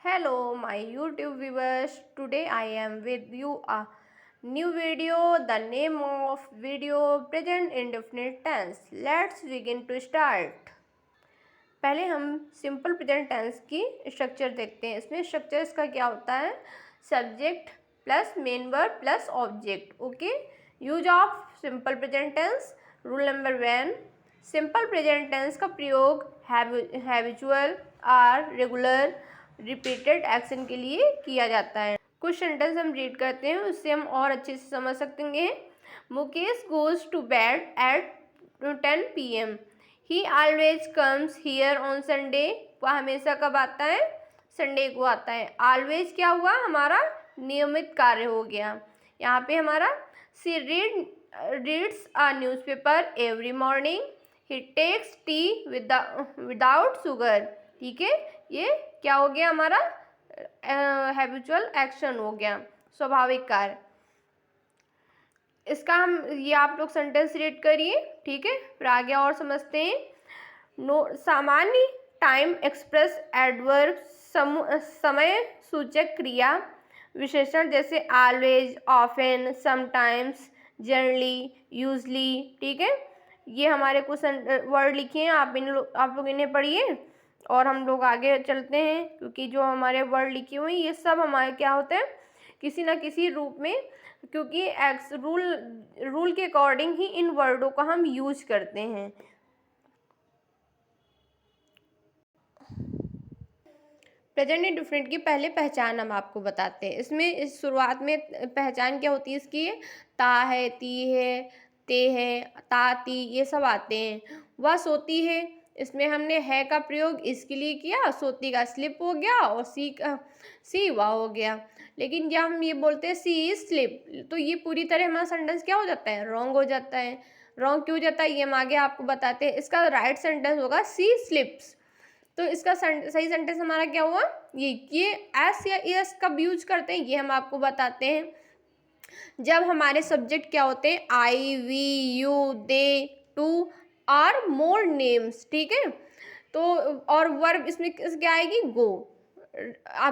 Hello, my YouTube viewers. Today I am with you a new video. The name of video present indefinite tense. Let's begin to start. पहले हम simple present tense की structure देखते हैं। इसमें structure इसका क्या होता है? Subject plus main verb plus object. Okay, use of simple present tense. Rule number 1, simple present tense का प्रयोग हैबिचुअल और रेगुलर रिपीटेड एक्शन के लिए किया जाता है। कुछ सेंटेंस हम रीड करते हैं, उससे हम और अच्छे से समझ सकेंगे। Mukesh goes to bed at 10 PM. He always comes here on Sunday. वह हमेशा कब आता है? संडे को आता है। ऑलवेज क्या हुआ? हमारा नियमित कार्य हो गया। यहाँ पे हमारा she reads a newspaper every morning. He takes tea without sugar. ठीक है, ये क्या हो गया? हमारा हैबिचुअल एक्शन हो गया, स्वाभाविक कार्य। इसका हम ये आप लोग सेंटेंस रीड करिए, ठीक है, फिर आगे और समझते हैं। सामान्य टाइम एक्सप्रेस एडवर्ब समय सूचक क्रिया विशेषण जैसे always, often, sometimes, generally, usually. ठीक है, ये हमारे कुछ वर्ड लिखे हैं, आप लोग इन्हें पढ़िए और हम लोग आगे चलते हैं, क्योंकि जो हमारे वर्ड लिखे हुए हैं ये सब हमारे क्या होते हैं? किसी न किसी रूप में, क्योंकि रूल के अकॉर्डिंग ही इन वर्डों का हम यूज करते हैं। प्रेजेंट इंडेफिनिट की पहले पहचान हम आपको बताते हैं। इसमें इस शुरुआत में पहचान क्या होती है इसकी? ता है, ती है, ते है, ता, ती, ये सब आते हैं। वह सोती है, इसमें हमने है का प्रयोग इसके लिए किया, सोती का स्लिप हो गया और सी वह हो गया। लेकिन जब हम ये बोलते हैं सी इज स्लिप, तो ये पूरी तरह हमारा सेंटेंस क्या हो जाता है? रॉन्ग हो जाता है। रॉन्ग क्यों हो जाता है ये हम आगे आपको बताते हैं। इसका राइट सेंटेंस होगा सी स्लिप्स। तो इसका सही सेंटेंस हमारा क्या हुआ? ये एस या एस कब यूज करते हैं ये हम आपको बताते हैं। जब हमारे सब्जेक्ट क्या होते हैं? आई, वी, यू, दे, टू और मोर नेम्स। ठीक है, तो और वर्ब इसमें क्या आएगी? गो।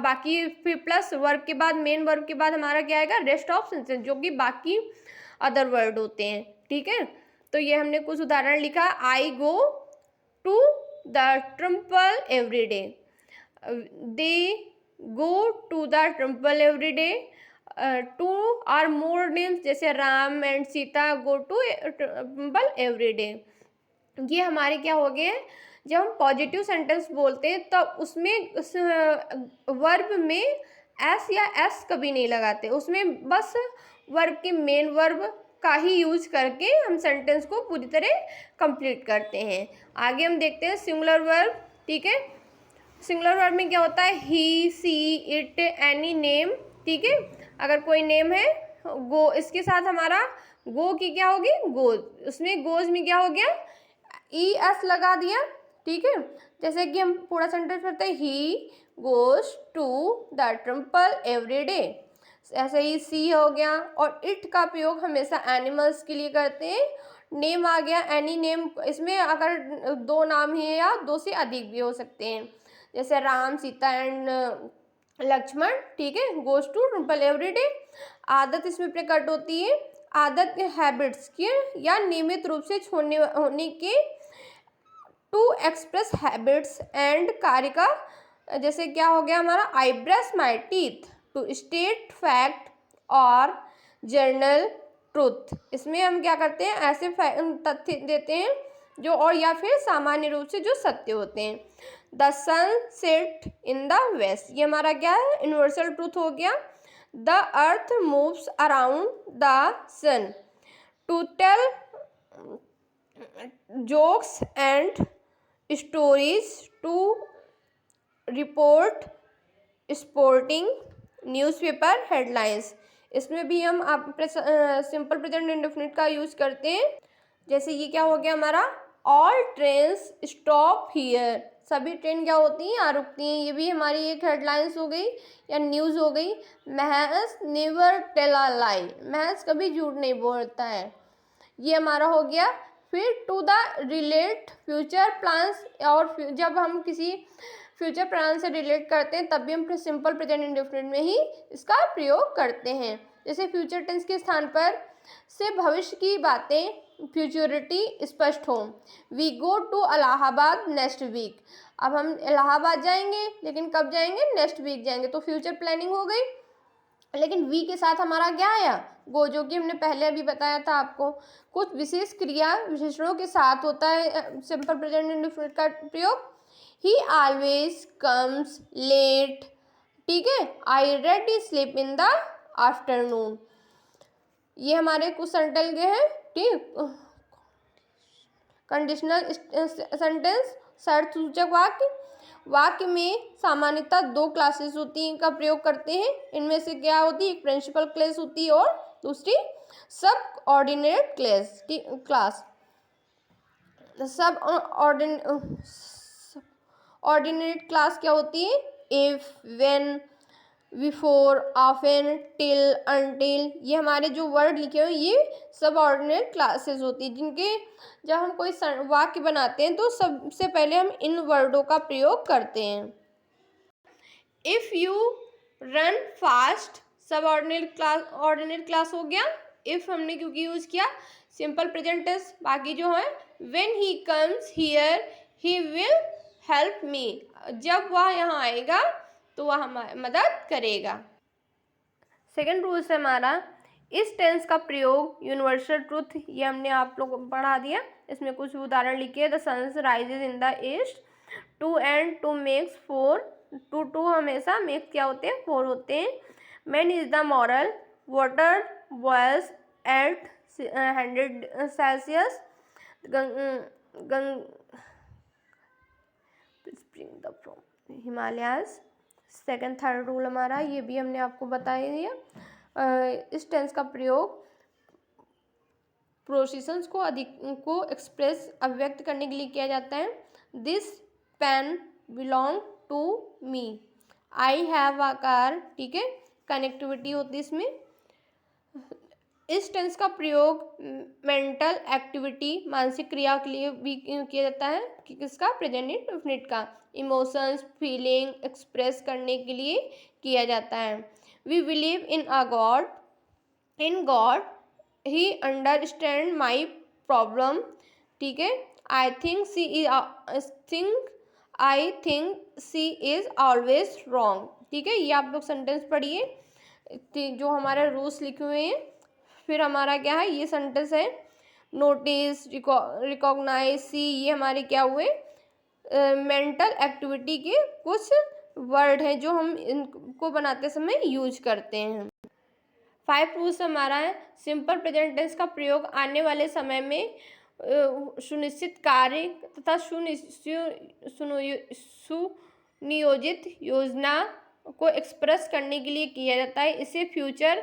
बाकी फिर प्लस वर्ब के बाद, मेन वर्ब के बाद हमारा क्या आएगा? रेस्ट ऑफ सेंटेंस, जो कि बाकी अदर वर्ड होते हैं। ठीक है, तो ये हमने कुछ उदाहरण लिखा। I go to the temple every day. They go to the temple every day. Two or more names जैसे Ram and Sita go to temple every day. ये हमारे क्या हो गए? जब हम पॉजिटिव सेंटेंस बोलते हैं तब उसमें उस वर्ब में एस या एस कभी नहीं लगाते, उसमें बस वर्ब के मेन वर्ब का ही यूज करके हम सेंटेंस को पूरी तरह कंप्लीट करते हैं। आगे हम देखते हैं सिंगुलर वर्ब। ठीक है, सिंगुलर वर्ब में क्या होता है? ही, सी, इट, एनी नेम। ठीक है, अगर कोई नेम है, गो, इसके साथ हमारा गो की क्या होगी? गोज। उसमें गोज में क्या हो गया? ई एस लगा दिया। ठीक है, जैसे कि हम पूरा सेंटेंस पढ़ते हैं, he goes to the temple every day. ऐसे ही सी हो गया। और इट का प्रयोग हमेशा एनिमल्स के लिए करते हैं। नेम आ गया, एनी नेम, इसमें अगर दो नाम हैं या दो से अधिक भी हो सकते हैं, जैसे राम, सीता एंड लक्ष्मण। ठीक है, goes to temple every day. आदत इसमें प्रकट होती है। आदत हैबिट्स के या नियमित रूप से छोड़ने होने के, टू एक्सप्रेस हैबिट्स एंड कार्य का, जैसे क्या हो गया हमारा? I brush my teeth to state fact और जर्नल ट्रूथ। इसमें हम क्या करते हैं? ऐसे तथ्य देते हैं जो, और या फिर सामान्य रूप से जो सत्य होते हैं। The sun set in the west, ये हमारा क्या है? यूनिवर्सल ट्रूथ हो गया। The earth moves around the sun. To tell jokes and stories, to report sporting newspaper headlines. इसमें भी हम सिंपल प्रेजेंट इंडेफिनिट का यूज करते हैं। जैसे ये क्या हो गया हमारा? ऑल ट्रेन्स स्टॉप हियर, सभी ट्रेन क्या होती हैं? यहाँ रुकती हैं। ये भी हमारी एक हेडलाइंस हो गई या न्यूज़ हो गई। महज नेवर टेल अ लाई, महज कभी झूठ नहीं बोलता है, ये हमारा हो गया। फिर to the relate future plans, और जब हम किसी फ्यूचर प्लान से रिलेट करते हैं तब भी हम सिंपल प्रेजेंट इंडेफिनिट में ही इसका प्रयोग करते हैं। जैसे फ्यूचर टेंस के स्थान पर से भविष्य की बातें फ्यूचरिटी स्पष्ट हो। We go to Allahabad next week. अब हम इलाहाबाद जाएंगे, लेकिन कब जाएंगे? नेक्स्ट वीक जाएंगे, तो फ्यूचर प्लानिंग हो गई। लेकिन वी के साथ हमारा क्या आया? गो, जो कि हमने पहले अभी बताया था आपको। कुछ विशेष क्रिया विशेषणों के साथ होता है सिंपल प्रेजेंट इंडेफिनिट का प्रयोग। ही ऑलवेज कम्स लेट, ठीक है। I ready sleep in the afternoon. ये हमारे कुछ सेंटेंस गए हैं, ठीक। कंडीशनल सेंटेंस, शर्त सूचक वाक्य। वाक्य में सामान्यतः दो क्लासेस होती हैं का प्रयोग करते हैं। इनमें से क्या होती है? एक प्रिंसिपल क्लास होती है और दूसरी सब ऑर्डिनेट क्लास। सब ऑर्डिनेट क्लास क्या होती है? If, when, before, often, till, until. ये हमारे जो वर्ड लिखे हुए ये सब ऑर्डिनेट क्लासेस होती है, जिनके जब हम कोई वाक्य बनाते हैं तो सबसे पहले हम इन वर्डों का प्रयोग करते हैं। If you run fast, subordinate clause हो गया। इफ हमने क्योंकि यूज किया सिंपल प्रेजेंट टेंस। बाकी जो है when he comes here he will help me, जब वह यहाँ आएगा तो वह हमारी मदद करेगा। सेकेंड रूल से हमारा इस टेंस का प्रयोग यूनिवर्सल ट्रूथ, ये हमने आप लोगों को पढ़ा दिया। इसमें कुछ उदाहरण लिखिए। The suns rises in the east, two and two makes four. Two हमेशा मेक्स क्या होते हैं? फोर होते हैं। Man is the moral, water boils at 100 Celsius. Spring the from Himalayas. Second third rule हमारा ये भी हमने आपको बता दिया। इस टेंस का प्रयोग प्रोसीशंस को एक्सप्रेस अभिव्यक्त करने के लिए किया जाता है। This pen belong to me, I have a car, ठीक है। कनेक्टिविटी होती है इसमें। इस टेंस का प्रयोग मेंटल एक्टिविटी, मानसिक क्रिया के लिए भी किया जाता है। कि किसका? प्रेजेंट इंडेफिनिट का। इमोशंस, फीलिंग एक्सप्रेस करने के लिए किया जाता है। We believe in a god, in god, he understand my problem, ठीक है। I think she is always wrong, ठीक है। ये आप लोग सेंटेंस पढ़िए जो हमारे रूल्स लिखे हुए हैं। फिर हमारा क्या है? ये सेंटेंस है नोटिस, रिकॉग्नाइज, सी, ये हमारे क्या हुए? मेंटल एक्टिविटी के कुछ वर्ड हैं जो हम इनको बनाते समय यूज करते हैं। 5 रूल्स हमारा है सिंपल प्रेजेंट टेंस का प्रयोग आने वाले समय में सुनिश्चित कार्य तथा सुनियोजित योजना को एक्सप्रेस करने के लिए किया जाता है। इसे फ्यूचर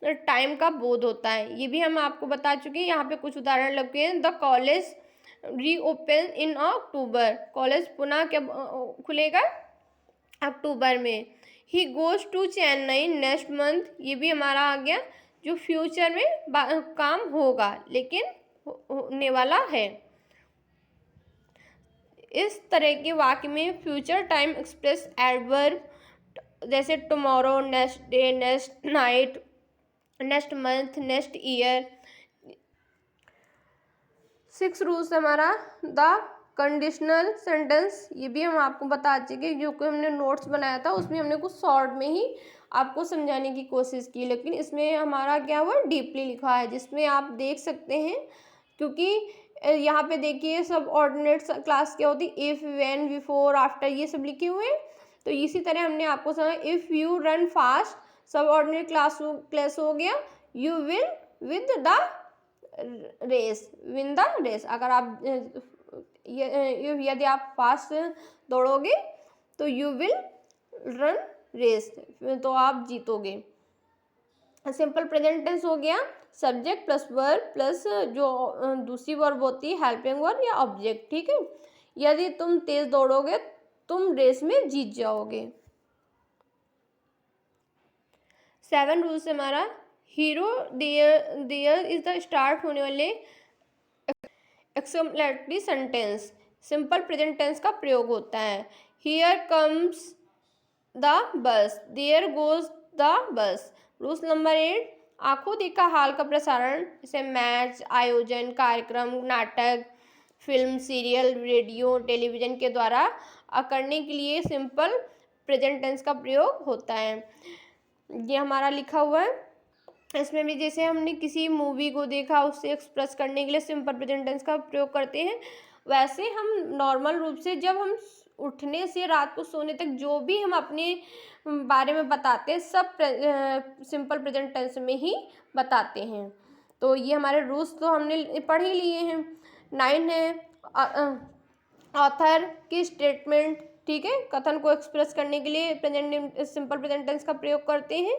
टाइम का बोध होता है। ये भी हम आपको बता चुके हैं। यहाँ पे कुछ उदाहरण लगे हैं। The college reopen in October, college पुनः क्या खुलेगा? अक्टूबर में। He goes to Chennai next month, ये भी हमारा आ गया जो फ्यूचर में काम होगा लेकिन होने वाला है। इस तरह के वाक्य में फ्यूचर टाइम एक्सप्रेस एडवर्ब जैसे tomorrow, next day, next night, next month, next year. 6 rules हमारा द कंडीशनल सेंटेंस, ये भी हम आपको बता चुके जो कि हमने नोट्स बनाया था उसमें हमने कुछ शॉर्ट में ही आपको समझाने की कोशिश की, लेकिन इसमें हमारा क्या हुआ? डीपली लिखा है, जिसमें आप देख सकते हैं। क्योंकि यहाँ पे देखिए सब ऑर्डिनेट क्लास क्या होती? इफ, व्हेन, बिफोर, आफ्टर, ये सब लिखे हुए हैं। तो इसी तरह हमने आपको समझा if you run fast, subordinate clause हो गया। You will with the race, win the race. अगर आप यदि आप फास्ट दौड़ोगे तो यू विल रन रेस, तो आप जीतोगे। सिंपल प्रेजेंट टेंस हो गया सब्जेक्ट प्लस वर्ब प्लस जो दूसरी वर्ब होती है हेल्पिंग वर्ब या ऑब्जेक्ट, ठीक है। यदि तुम तेज दौड़ोगे तुम रेस में जीत जाओगे। 7 रूल से हमारा hero there is the start होने वाले exclamatory sentence simple present tense का प्रयोग होता है। Here comes the bus, there goes the bus. Rules number 8, आंखों देखा हाल का प्रसारण जैसे मैच, आयोजन, कार्यक्रम, नाटक, फिल्म, सीरियल, रेडियो, टेलीविजन के द्वारा करने के लिए सिंपल प्रेजेंट टेंस का प्रयोग होता है। ये हमारा लिखा हुआ है। इसमें भी जैसे हमने किसी मूवी को देखा, उससे एक्सप्रेस करने के लिए सिंपल प्रेजेंट टेंस का प्रयोग करते हैं, वैसे हम नॉर्मल रूप से जब हम उठने से रात को सोने तक जो भी हम अपने बारे में बताते हैं सब सिंपल प्रेजेंट टेंस में ही बताते हैं। तो ये हमारे रूल्स तो हमने पढ़ ही लिए हैं। 9 है ऑथर की स्टेटमेंट, ठीक है, कथन को एक्सप्रेस करने के लिए सिंपल प्रेजेंट टेंस का प्रयोग करते हैं।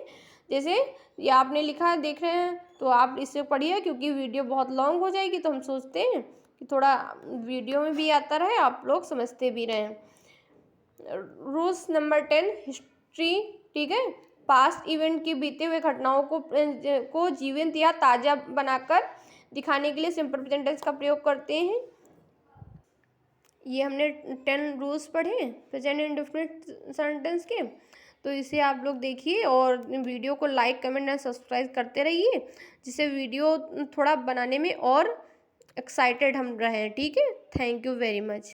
जैसे ये आपने लिखा है, देख रहे हैं, तो आप इसे पढ़िए, क्योंकि वीडियो बहुत लॉन्ग हो जाएगी, तो हम सोचते हैं कि थोड़ा वीडियो में भी आता रहे, आप लोग समझते भी रहें। रूल्स नंबर 10 हिस्ट्री, ठीक है, पास्ट इवेंट की बीते हुए घटनाओं को जीवंत या ताज़ा बनाकर दिखाने के लिए सिंपल प्रेजेंट टेंस का प्रयोग करते हैं। ये हमने 10 रूल्स पढ़े प्रेजेंट इंडेफिनिट सेंटेंस के। तो इसे आप लोग देखिए और वीडियो को लाइक, कमेंट एंड सब्सक्राइब करते रहिए, जिससे वीडियो थोड़ा बनाने में और एक्साइटेड हम रहें, ठीक है। Thank you very much.